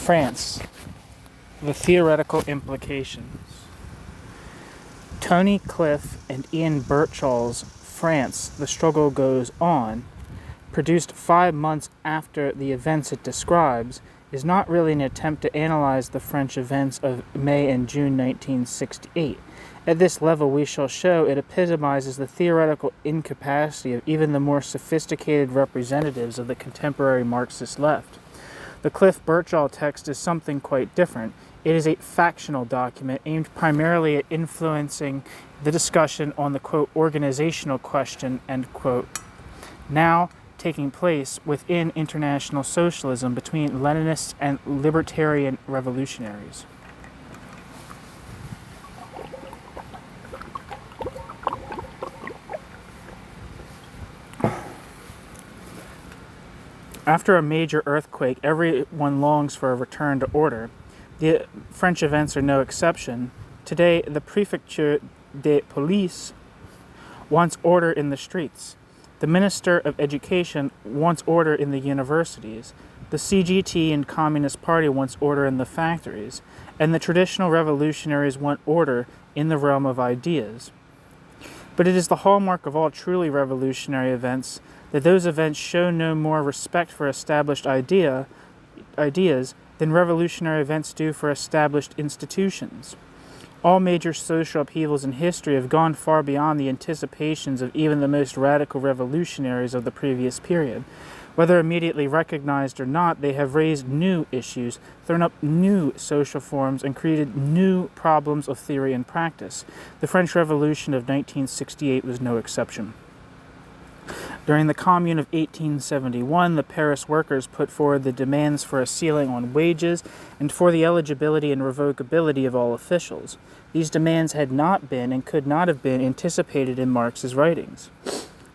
France, the theoretical implications. Tony Cliff and Ian Birchall's France, The Struggle Goes On, produced 5 months after the events it describes, is not really an attempt to analyze the French events of May and June 1968. At this level, we shall show it epitomizes the theoretical incapacity of even the more sophisticated representatives of the contemporary Marxist left. The Cliff-Birchall text is something quite different. It is a factional document aimed primarily at influencing the discussion on the, quote, organizational question, end quote, now taking place within international socialism between Leninists and libertarian revolutionaries. After a major earthquake, everyone longs for a return to order. The French events are no exception. Today, the Préfecture de Police wants order in the streets. The Minister of Education wants order in the universities. The CGT and Communist Party wants order in the factories. And the traditional revolutionaries want order in the realm of ideas. But it is the hallmark of all truly revolutionary events that those events show no more respect for established ideas than revolutionary events do for established institutions. All major social upheavals in history have gone far beyond the anticipations of even the most radical revolutionaries of the previous period. Whether immediately recognized or not, they have raised new issues, thrown up new social forms, and created new problems of theory and practice. The French Revolution of 1968 was no exception. During the Commune of 1871, the Paris workers put forward the demands for a ceiling on wages and for the eligibility and revocability of all officials. These demands had not been and could not have been anticipated in Marx's writings.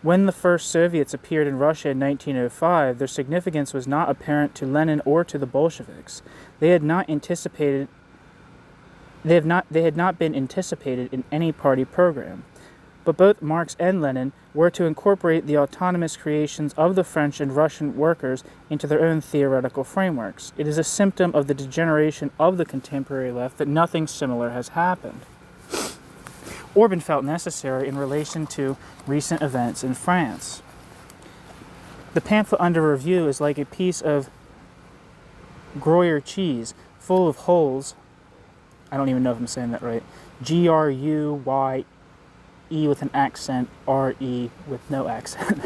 When the first Soviets appeared in Russia in 1905, their significance was not apparent to Lenin or to the Bolsheviks. They had not been anticipated in any party program. But both Marx and Lenin were to incorporate the autonomous creations of the French and Russian workers into their own theoretical frameworks. It is a symptom of the degeneration of the contemporary left that nothing similar has happened, or been felt necessary in relation to recent events in France. The pamphlet under review is like a piece of Gruyere cheese full of holes. I don't even know if I'm saying that right. Gruye with an accent, R-E with no accent.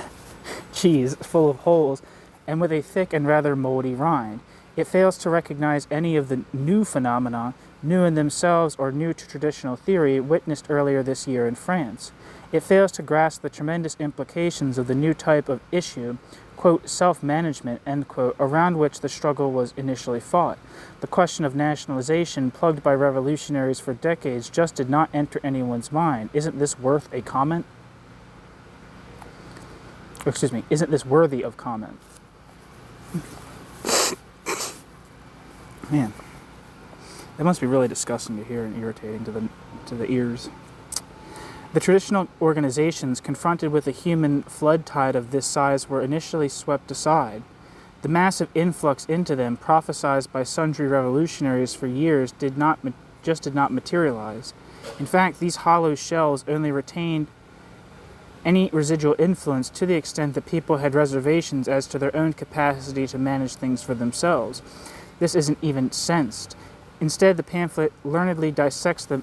Cheese full of holes and with a thick and rather moldy rind. It fails to recognize any of the new phenomena, new in themselves or new to traditional theory, witnessed earlier this year in France. It fails to grasp the tremendous implications of the new type of issue, quote, self-management, end quote, around which the struggle was initially fought. The question of nationalization, plugged by revolutionaries for decades, just did not enter anyone's mind. Isn't this worth a comment? Isn't this worthy of comment? Man, that must be really disgusting to hear and irritating to the ears. The traditional organizations confronted with a human flood tide of this size were initially swept aside. The massive influx into them, prophesied by sundry revolutionaries for years, did not materialize. In fact, these hollow shells only retained any residual influence to the extent that people had reservations as to their own capacity to manage things for themselves. This isn't even sensed. Instead, the pamphlet learnedly dissects the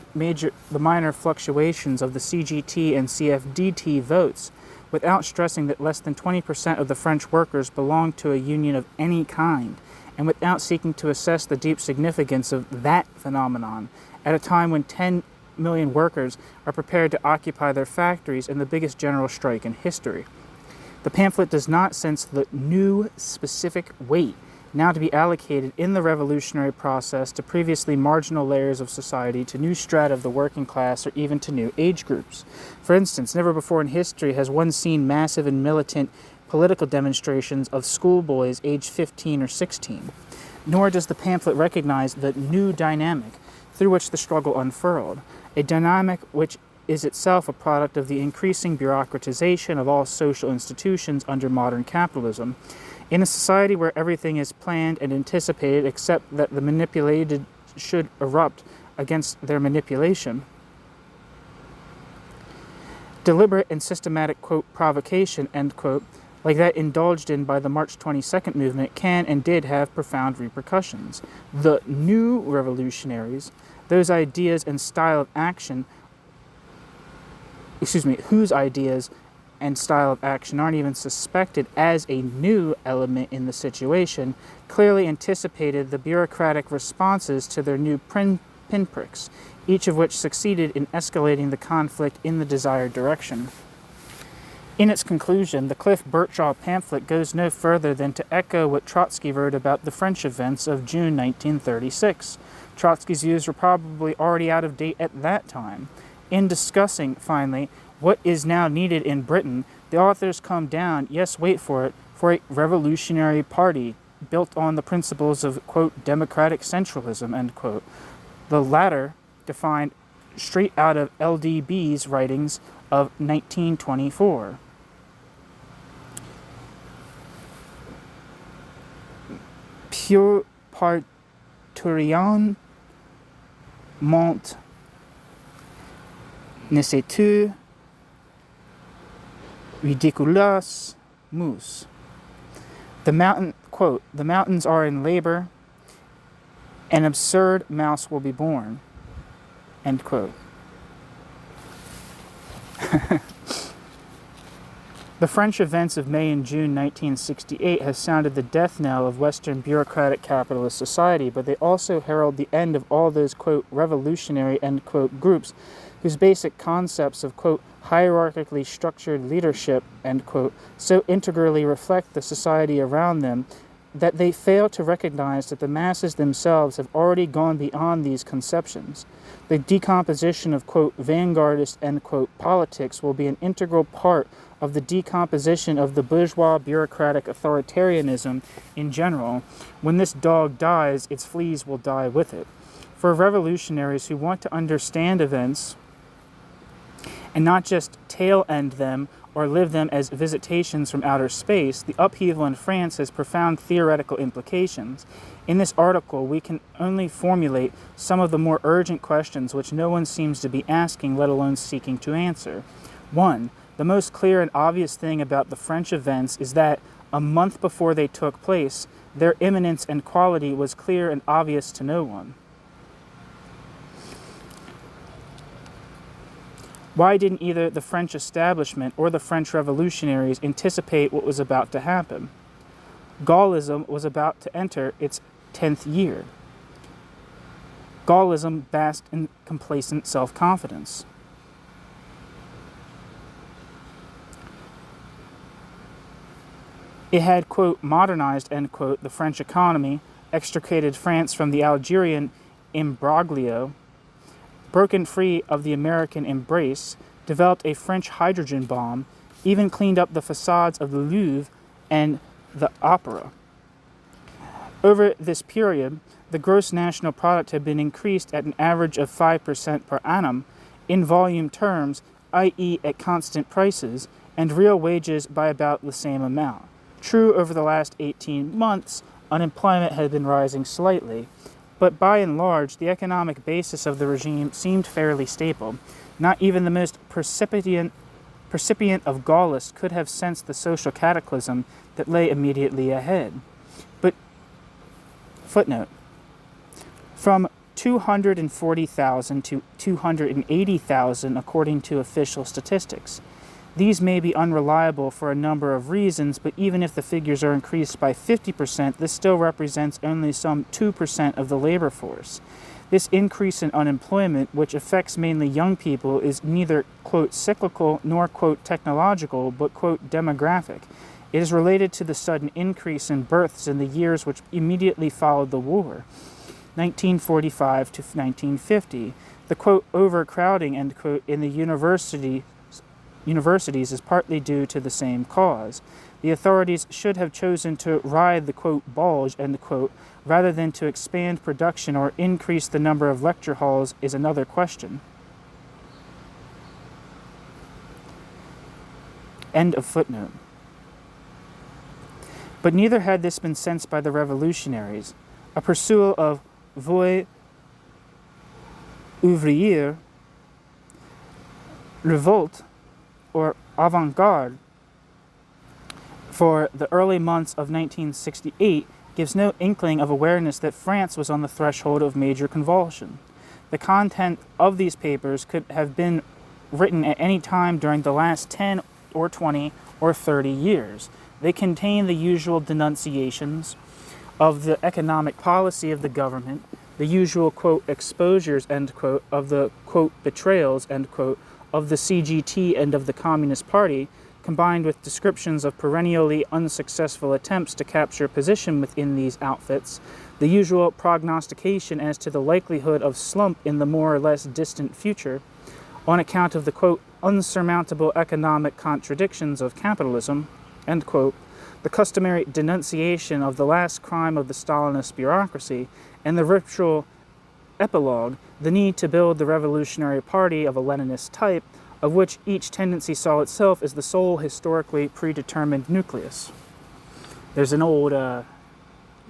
minor fluctuations of the CGT and CFDT votes, without stressing that less than 20% of the French workers belonged to a union of any kind, and without seeking to assess the deep significance of that phenomenon, at a time when 10 million workers are prepared to occupy their factories in the biggest general strike in history. The pamphlet does not sense the new specific weight now to be allocated in the revolutionary process to previously marginal layers of society, to new strata of the working class, or even to new age groups. For instance, never before in history has one seen massive and militant political demonstrations of schoolboys aged 15 or 16. Nor does the pamphlet recognize the new dynamic through which the struggle unfurled, a dynamic which is itself a product of the increasing bureaucratization of all social institutions under modern capitalism. In a society where everything is planned and anticipated except that the manipulated should erupt against their manipulation, deliberate and systematic, quote, provocation, end quote, like that indulged in by the March 22nd movement can and did have profound repercussions. The new revolutionaries, those ideas and style of action, whose ideas and style of action aren't even suspected as a new element in the situation, clearly anticipated the bureaucratic responses to their new pinpricks, each of which succeeded in escalating the conflict in the desired direction. In its conclusion, the Cliff Birchall pamphlet goes no further than to echo what Trotsky wrote about the French events of June 1936. Trotsky's views were probably already out of date at that time. In discussing, finally, what is now needed in Britain, the authors come down, yes, wait for it, for a revolutionary party built on the principles of, quote, democratic centralism, end quote. The latter defined straight out of LDB's writings of 1924. Pure parturion mont necessitu ridiculous mus. The mountains are in labor, an absurd mouse will be born, end quote. The French events of May and June 1968 have sounded the death knell of Western bureaucratic capitalist society, but they also herald the end of all those, quote, revolutionary, end quote, groups whose basic concepts of, quote, hierarchically structured leadership, end quote, so integrally reflect the society around them that they fail to recognize that the masses themselves have already gone beyond these conceptions. The decomposition of, quote, vanguardist, end quote, politics will be an integral part of the decomposition of the bourgeois bureaucratic authoritarianism in general. When this dog dies, its fleas will die with it. For revolutionaries who want to understand events and not just tail end them or live them as visitations from outer space, the upheaval in France has profound theoretical implications. In this article, we can only formulate some of the more urgent questions which no one seems to be asking, let alone seeking to answer. 1. The most clear and obvious thing about the French events is that, a month before they took place, their imminence and quality was clear and obvious to no one. Why didn't either the French establishment or the French revolutionaries anticipate what was about to happen? Gaullism was about to enter its 10th year. Gaullism basked in complacent self-confidence. It had, quote, modernized, end quote, the French economy, extricated France from the Algerian imbroglio, broken free of the American embrace, developed a French hydrogen bomb, even cleaned up the facades of the Louvre and the Opera. Over this period, the gross national product had been increased at an average of 5% per annum in volume terms, i.e. at constant prices, and real wages by about the same amount. True, over the last 18 months, unemployment had been rising slightly, but by and large, the economic basis of the regime seemed fairly stable. Not even the most percipient of Gaullists could have sensed the social cataclysm that lay immediately ahead. But, footnote, from 240,000 to 280,000 according to official statistics. These may be unreliable for a number of reasons, but even if the figures are increased by 50%, this still represents only some 2% of the labor force. This increase in unemployment, which affects mainly young people, is neither, quote, cyclical nor, quote, technological, but, quote, demographic. It is related to the sudden increase in births in the years which immediately followed the war, 1945 to 1950. The, quote, overcrowding, end quote, in the universities is partly due to the same cause. The authorities should have chosen to ride the, quote, bulge, end quote, rather than to expand production or increase the number of lecture halls is another question. End of footnote. But neither had this been sensed by the revolutionaries. A pursuit of voie ouvrière, revolt, or avant-garde for the early months of 1968 gives no inkling of awareness that France was on the threshold of major convulsion. The content of these papers could have been written at any time during the last 10 or 20 or 30 years. They contain the usual denunciations of the economic policy of the government, the usual, quote, exposures, end quote, of the, quote, betrayals, end quote, of the CGT and of the Communist Party, combined with descriptions of perennially unsuccessful attempts to capture position within these outfits, the usual prognostication as to the likelihood of slump in the more or less distant future, on account of the, quote, unsurmountable economic contradictions of capitalism, end quote, the customary denunciation of the last crime of the Stalinist bureaucracy, and the ritual epilogue, the need to build the revolutionary party of a Leninist type, of which each tendency saw itself as the sole historically predetermined nucleus. There's an old,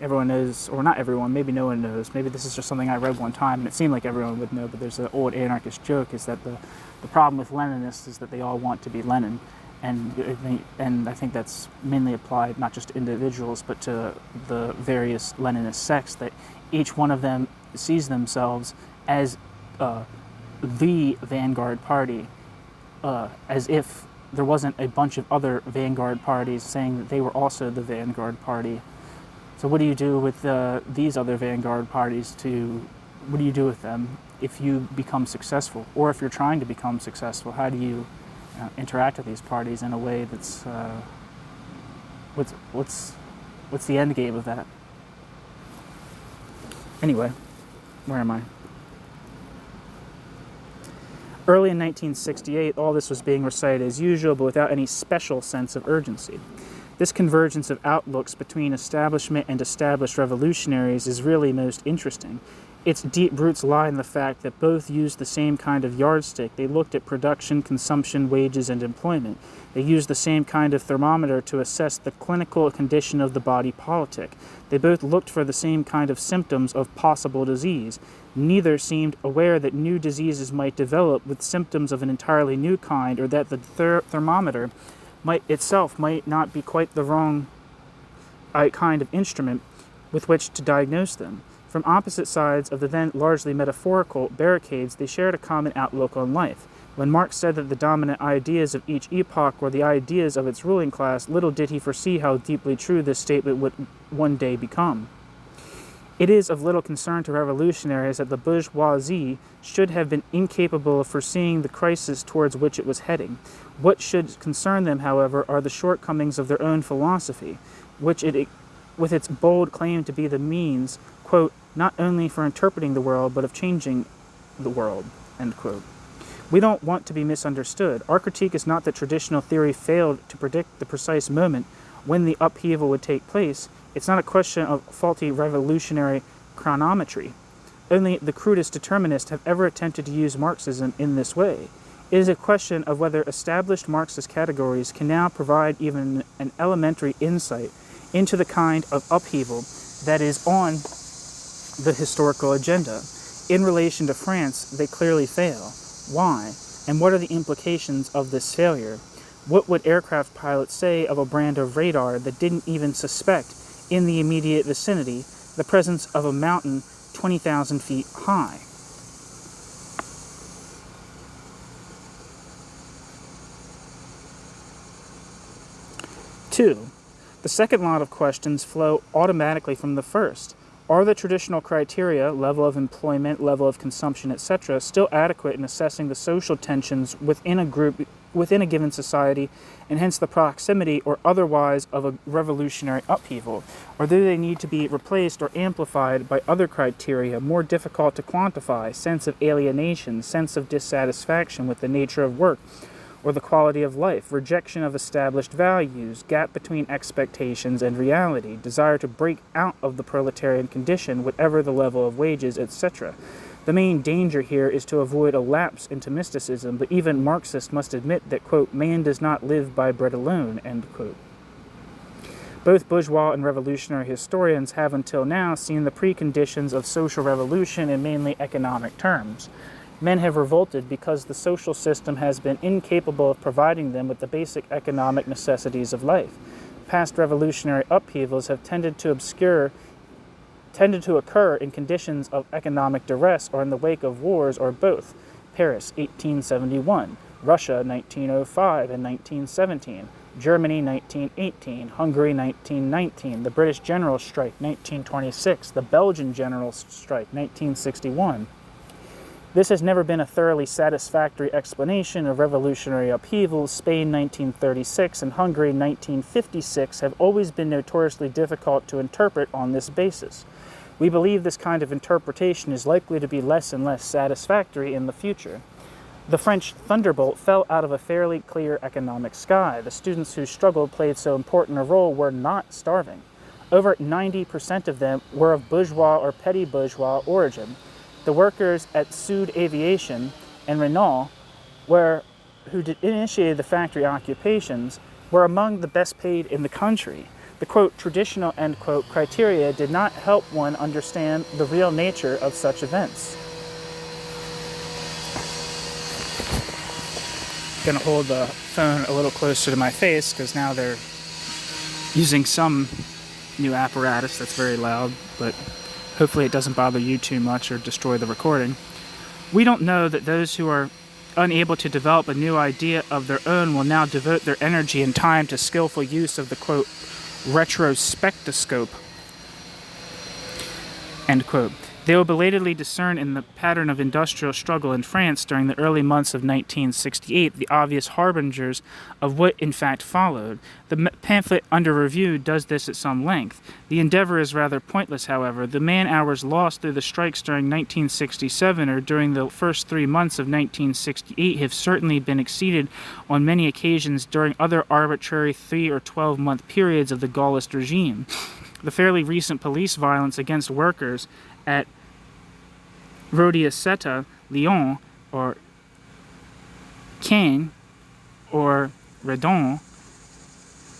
everyone knows, or not everyone, maybe no one knows, maybe this is just something I read one time and it seemed like everyone would know, but there's an old anarchist joke is that the problem with Leninists is that they all want to be Lenin. And I think that's mainly applied not just to individuals, but to the various Leninist sects, that each one of them sees themselves as the vanguard party, as if there wasn't a bunch of other vanguard parties saying that they were also the vanguard party. So what do you do with these other vanguard parties? What do you do with them if you become successful, or if you're trying to become successful? How do you interact with these parties in a way that's what's the end game of that? Anyway, where am I? Early in 1968, all this was being recited as usual, but without any special sense of urgency. This convergence of outlooks between establishment and established revolutionaries is really most interesting. Its deep roots lie in the fact that both used the same kind of yardstick. They looked at production, consumption, wages, and employment. They used the same kind of thermometer to assess the clinical condition of the body politic. They both looked for the same kind of symptoms of possible disease. Neither seemed aware that new diseases might develop with symptoms of an entirely new kind, or that the thermometer might not be quite the wrong kind of instrument with which to diagnose them. From opposite sides of the then largely metaphorical barricades, they shared a common outlook on life. When Marx said that the dominant ideas of each epoch were the ideas of its ruling class, little did he foresee how deeply true this statement would one day become. It is of little concern to revolutionaries that the bourgeoisie should have been incapable of foreseeing the crisis towards which it was heading. What should concern them, however, are the shortcomings of their own philosophy, which with its bold claim to be the means, quote, not only for interpreting the world, but of changing the world, end quote. We don't want to be misunderstood. Our critique is not that traditional theory failed to predict the precise moment when the upheaval would take place. It's not a question of faulty revolutionary chronometry. Only the crudest determinists have ever attempted to use Marxism in this way. It is a question of whether established Marxist categories can now provide even an elementary insight into the kind of upheaval that is on the historical agenda. In relation to France, they clearly fail. Why? And what are the implications of this failure? What would aircraft pilots say of a brand of radar that didn't even suspect in the immediate vicinity the presence of a mountain 20,000 feet high? Two, the second lot of questions flow automatically from the first. Are the traditional criteria, level of employment, level of consumption, etc., still adequate in assessing the social tensions within a group, within a given society, and hence the proximity or otherwise of a revolutionary upheaval? Or do they need to be replaced or amplified by other criteria, more difficult to quantify, sense of alienation, sense of dissatisfaction with the nature of work, or the quality of life, rejection of established values, gap between expectations and reality, desire to break out of the proletarian condition, whatever the level of wages, etc.? The main danger here is to avoid a lapse into mysticism, but even Marxists must admit that, quote, man does not live by bread alone, end quote. Both bourgeois and revolutionary historians have until now seen the preconditions of social revolution in mainly economic terms. Men have revolted because the social system has been incapable of providing them with the basic economic necessities of life. Past revolutionary upheavals have tended to occur in conditions of economic duress or in the wake of wars or both. Paris, 1871, Russia, 1905 and 1917, Germany, 1918, Hungary, 1919, the British General Strike, 1926, the Belgian General Strike, 1961. This has never been a thoroughly satisfactory explanation of revolutionary upheavals. Spain, 1936, and Hungary, 1956, have always been notoriously difficult to interpret on this basis. We believe this kind of interpretation is likely to be less and less satisfactory in the future. The French thunderbolt fell out of a fairly clear economic sky. The students whose struggle played so important a role were not starving. Over 90% of them were of bourgeois or petty bourgeois origin. The workers at Sud Aviation and Renault, who initiated the factory occupations, were among the best paid in the country. The, quote, traditional, end quote, criteria did not help one understand the real nature of such events. I'm going to hold the phone a little closer to my face because now they're using some new apparatus that's very loud, but hopefully it doesn't bother you too much or destroy the recording. We don't know that those who are unable to develop a new idea of their own will now devote their energy and time to skillful use of the, quote, retrospectoscope, end quote. They will belatedly discern in the pattern of industrial struggle in France during the early months of 1968 the obvious harbingers of what in fact followed. The pamphlet under review does this at some length. The endeavor is rather pointless, however. The man-hours lost through the strikes during 1967 or during the first 3 months of 1968 have certainly been exceeded on many occasions during other arbitrary 3 or 12-month periods of the Gaullist regime. The fairly recent police violence against workers at Rodiaceta, Lyon, or Caen, or Redon,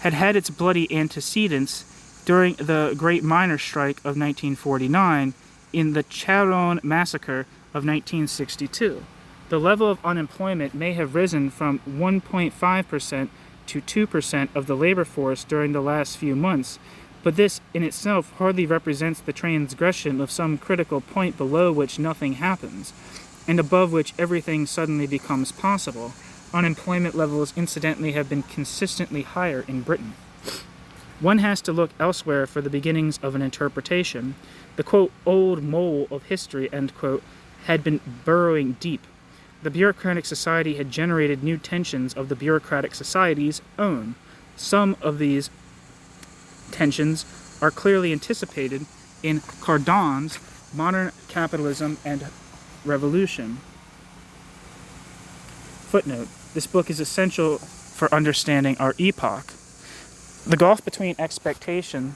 had its bloody antecedents during the Great Miners' Strike of 1949 in the Charonne Massacre of 1962. The level of unemployment may have risen from 1.5% to 2% of the labor force during the last few months, but this in itself hardly represents the transgression of some critical point below which nothing happens, and above which everything suddenly becomes possible. Unemployment levels, incidentally, have been consistently higher in Britain. One has to look elsewhere for the beginnings of an interpretation. The, quote, old mole of history, end quote, had been burrowing deep. The bureaucratic society had generated new tensions of the bureaucratic society's own. Some of these tensions are clearly anticipated in Cardon's Modern Capitalism and Revolution. Footnote: this book is essential for understanding our epoch. The gulf between expectations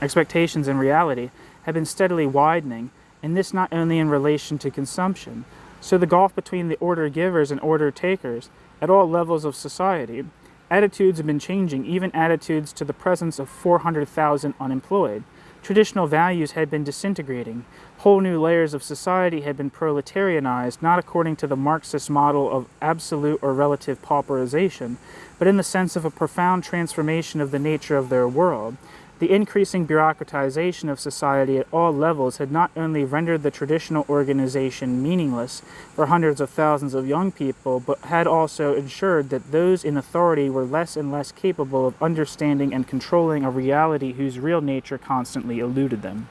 and reality have been steadily widening, and this not only in relation to consumption. So the gulf between the order givers and order takers at all levels of society. Attitudes have been changing, even attitudes to the presence of 400,000 unemployed. Traditional values had been disintegrating. Whole new layers of society had been proletarianized, not according to the Marxist model of absolute or relative pauperization, but in the sense of a profound transformation of the nature of their world. The increasing bureaucratization of society at all levels had not only rendered the traditional organization meaningless for hundreds of thousands of young people, but had also ensured that those in authority were less and less capable of understanding and controlling a reality whose real nature constantly eluded them.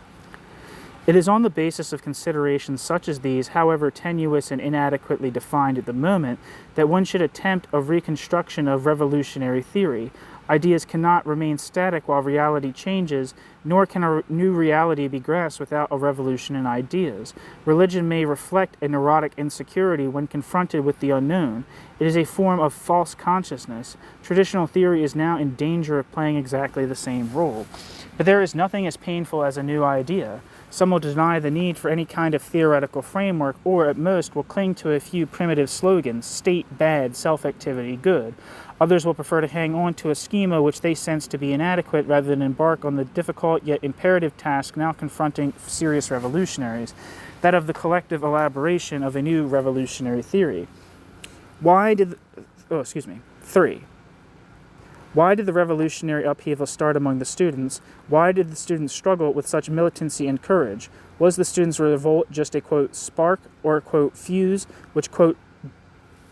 It is on the basis of considerations such as these, however tenuous and inadequately defined at the moment, that one should attempt a reconstruction of revolutionary theory. Ideas cannot remain static while reality changes, nor can a new reality be grasped without a revolution in ideas. Religion may reflect a neurotic insecurity when confronted with the unknown. It is a form of false consciousness. Traditional theory is now in danger of playing exactly the same role. But there is nothing as painful as a new idea. Some will deny the need for any kind of theoretical framework, or at most will cling to a few primitive slogans: state bad, self-activity good. Others will prefer to hang on to a schema which they sense to be inadequate rather than embark on the difficult yet imperative task now confronting serious revolutionaries, that of the collective elaboration of a new revolutionary theory. 3. Why did the revolutionary upheaval start among the students? Why did the students struggle with such militancy and courage? Was the students' revolt just a, quote, spark or, quote, fuse, which, quote,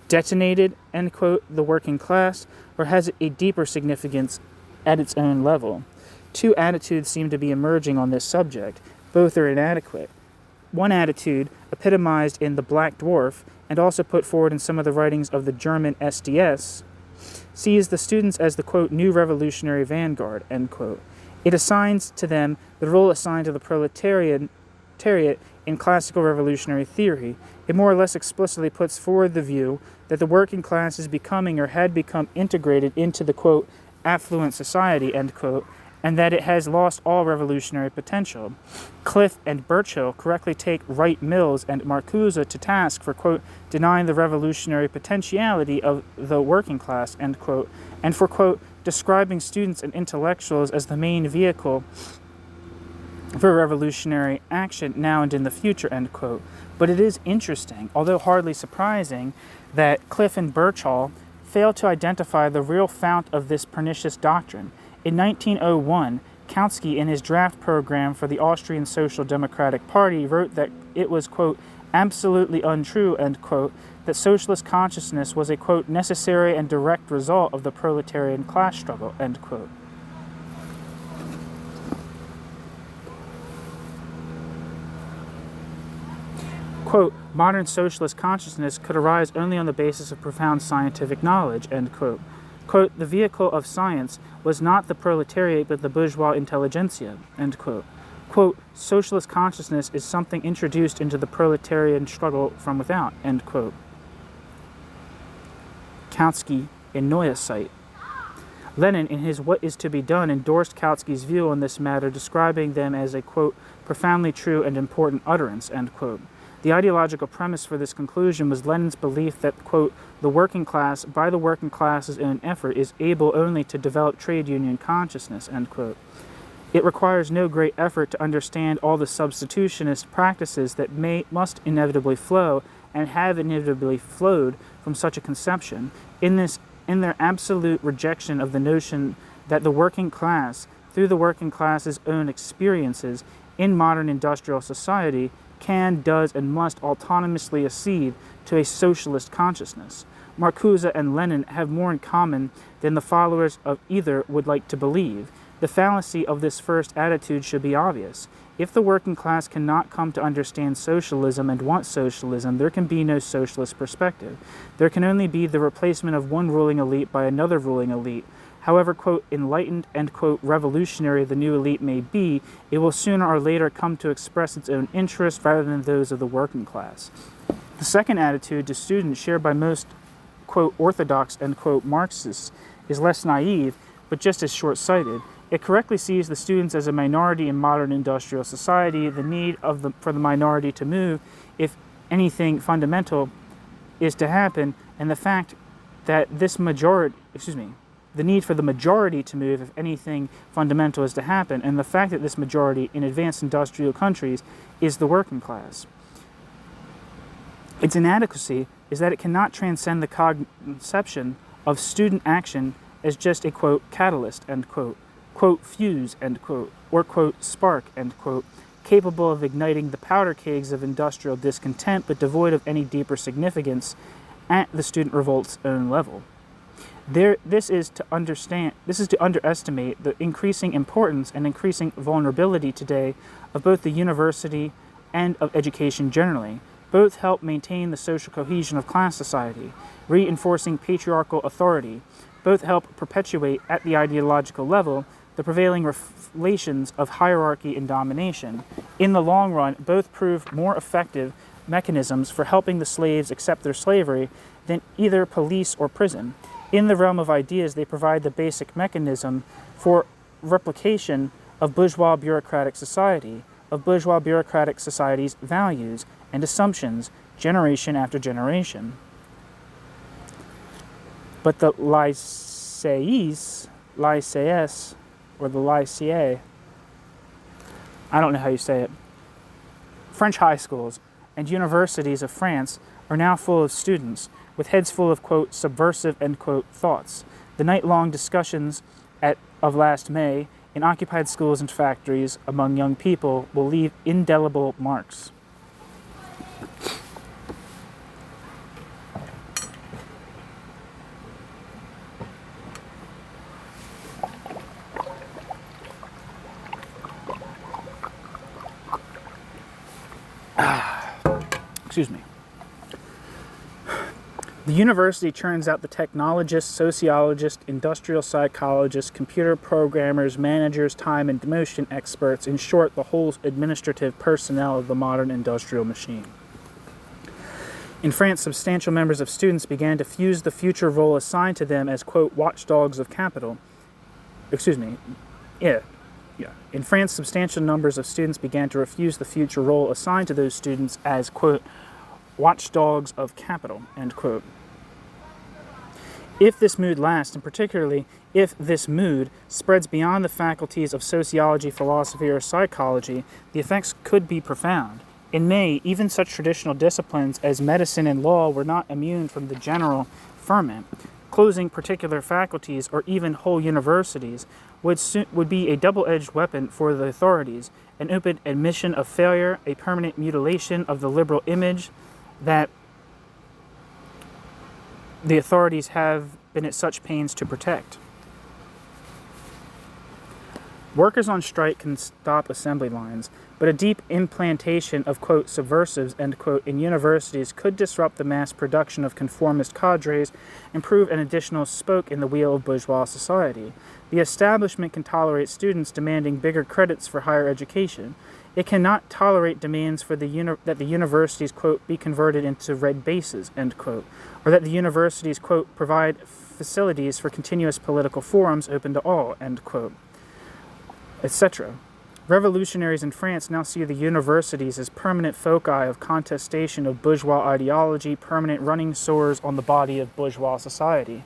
detonated, end quote, the working class, or has it a deeper significance at its own level? Two attitudes seem to be emerging on this subject. Both are inadequate. One attitude, epitomized in The Black Dwarf, and also put forward in some of the writings of the German SDS, sees the students as the, quote, new revolutionary vanguard, end quote. It assigns to them the role assigned to the proletariat in classical revolutionary theory. It more or less explicitly puts forward the view that the working class is becoming or had become integrated into the, quote, affluent society, end quote, and that it has lost all revolutionary potential. Cliff and Burchill correctly take Wright Mills and Marcuse to task for, quote, denying the revolutionary potentiality of the working class, end quote, and for, quote, describing students and intellectuals as the main vehicle for revolutionary action now and in the future, end quote. But it is interesting, although hardly surprising, that Cliff and Burchill failed to identify the real fount of this pernicious doctrine. In 1901, Kautsky, in his draft program for the Austrian Social Democratic Party, wrote that it was, quote, absolutely untrue, end quote, that socialist consciousness was a, quote, necessary and direct result of the proletarian class struggle, end quote. Quote, modern socialist consciousness could arise only on the basis of profound scientific knowledge, end quote. Quote, the vehicle of science was not the proletariat but the bourgeois intelligentsia, end quote. Quote, socialist consciousness is something introduced into the proletarian struggle from without, end quote. Kautsky in Neue Zeit. Lenin, in his What is to be Done, endorsed Kautsky's view on this matter, describing them as a, quote, profoundly true and important utterance, end quote. The ideological premise for this conclusion was Lenin's belief that, quote, the working class, by the working class's own effort, is able only to develop trade union consciousness, end quote. It requires no great effort to understand all the substitutionist practices that must inevitably flow and have inevitably flowed from such a conception, in their absolute rejection of the notion that the working class, through the working class's own experiences in modern industrial society, can, does, and must autonomously accede to a socialist consciousness. Marcuse and Lenin have more in common than the followers of either would like to believe. The fallacy of this first attitude should be obvious. If the working class cannot come to understand socialism and want socialism, there can be no socialist perspective. There can only be the replacement of one ruling elite by another ruling elite. However, quote, enlightened and, quote, revolutionary the new elite may be, it will sooner or later come to express its own interests rather than those of the working class. The second attitude to students shared by most, quote, orthodox and, quote, Marxists is less naive, but just as short-sighted. It correctly sees the students as a minority in modern industrial society, the need for the minority to move if anything fundamental is to happen, and the fact that the need for the majority to move if anything fundamental is to happen, and the fact that this majority in advanced industrial countries is the working class. Its inadequacy is that it cannot transcend the conception of student action as just a, quote, catalyst, end quote, quote, fuse, end quote, or, quote, spark, end quote, capable of igniting the powder kegs of industrial discontent but devoid of any deeper significance at the student revolt's own level. This is to underestimate the increasing importance and increasing vulnerability today of both the university and of education generally. Both help maintain the social cohesion of class society, reinforcing patriarchal authority. Both help perpetuate at the ideological level the prevailing relations of hierarchy and domination. In the long run, both prove more effective mechanisms for helping the slaves accept their slavery than either police or prison. In the realm of ideas, they provide the basic mechanism for replication of bourgeois bureaucratic society, of bourgeois bureaucratic society's values and assumptions, generation after generation. But the lycées, or the lycée, I don't know how you say it, French high schools and universities of France are now full of students with heads full of, quote, subversive, end quote, thoughts. The night-long discussions of last May in occupied schools and factories among young people will leave indelible marks. Excuse me. The university churns out the technologists, sociologists, industrial psychologists, computer programmers, managers, time and demotion experts, in short, the whole administrative personnel of the modern industrial machine. In France, substantial numbers of students began to fuse the future role assigned to them as, quote, watchdogs of capital. In France, substantial numbers of students began to refuse the future role assigned to those students as, quote, watchdogs of capital, end quote. If this mood lasts, and particularly if this mood spreads beyond the faculties of sociology, philosophy, or psychology, the effects could be profound. In May, even such traditional disciplines as medicine and law were not immune from the general ferment. Closing particular faculties, or even whole universities, would be a double-edged weapon for the authorities, an open admission of failure, a permanent mutilation of the liberal image that the authorities have been at such pains to protect. Workers on strike can stop assembly lines, but a deep implantation of, quote, subversives, end quote, in universities could disrupt the mass production of conformist cadres and prove an additional spoke in the wheel of bourgeois society. The establishment can tolerate students demanding bigger credits for higher education. It cannot tolerate demands for that the universities, quote, be converted into red bases, end quote, or that the universities, quote, provide facilities for continuous political forums open to all, end quote, etc. Revolutionaries in France now see the universities as permanent foci of contestation of bourgeois ideology, permanent running sores on the body of bourgeois society.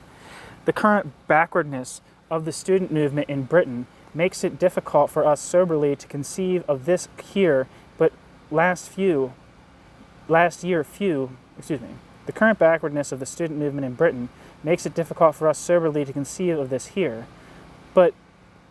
The current backwardness of the student movement in Britain makes it difficult for us soberly to conceive of this here, but the current backwardness of the student movement in Britain makes it difficult for us soberly to conceive of this here, but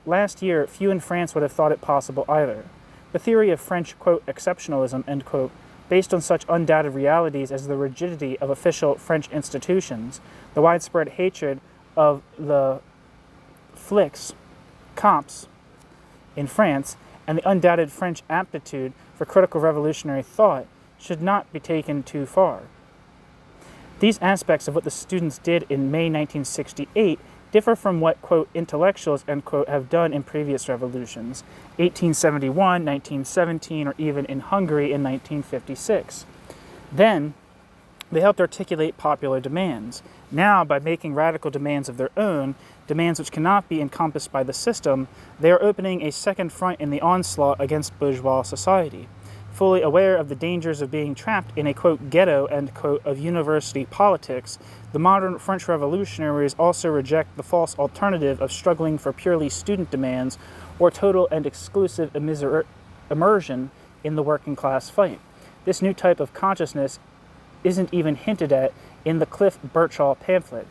last year few in France would have thought it possible either. The theory of French, quote, exceptionalism, end quote, based on such undoubted realities as the rigidity of official French institutions, the widespread hatred of the flics, cops in France, and the undoubted French aptitude for critical revolutionary thought should not be taken too far. These aspects of what the students did in May 1968 differ from what, quote, intellectuals, end quote, have done in previous revolutions, 1871, 1917, or even in Hungary in 1956. Then, they helped articulate popular demands. Now, by making radical demands of their own, demands which cannot be encompassed by the system, they are opening a second front in the onslaught against bourgeois society. Fully aware of the dangers of being trapped in a, quote, ghetto, end quote, of university politics, the modern French revolutionaries also reject the false alternative of struggling for purely student demands or total and exclusive immersion in the working class fight. This new type of consciousness isn't even hinted at in the Cliff Birchall pamphlet.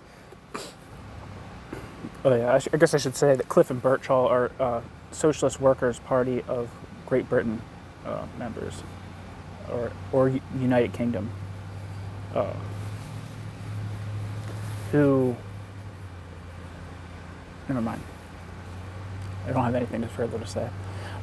Oh yeah, I guess I should say that Cliff and Birchall are Socialist Workers' Party of Great Britain members, or United Kingdom, who, never mind, I don't have anything further to say.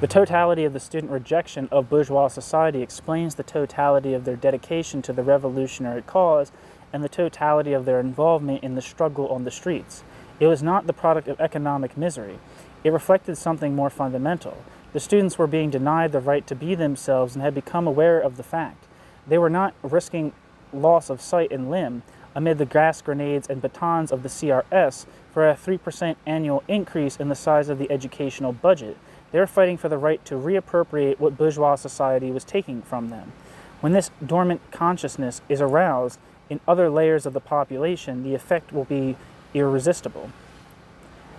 The totality of the student rejection of bourgeois society explains the totality of their dedication to the revolutionary cause and the totality of their involvement in the struggle on the streets. It was not the product of economic misery. It reflected something more fundamental. The students were being denied the right to be themselves and had become aware of the fact. They were not risking loss of sight and limb amid the gas grenades and batons of the CRS for a 3% annual increase in the size of the educational budget. They were fighting for the right to reappropriate what bourgeois society was taking from them. When this dormant consciousness is aroused in other layers of the population, the effect will be irresistible.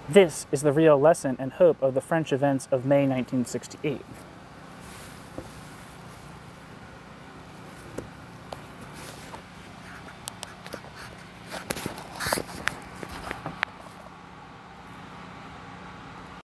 This is the real lesson and hope of the French events of May 1968.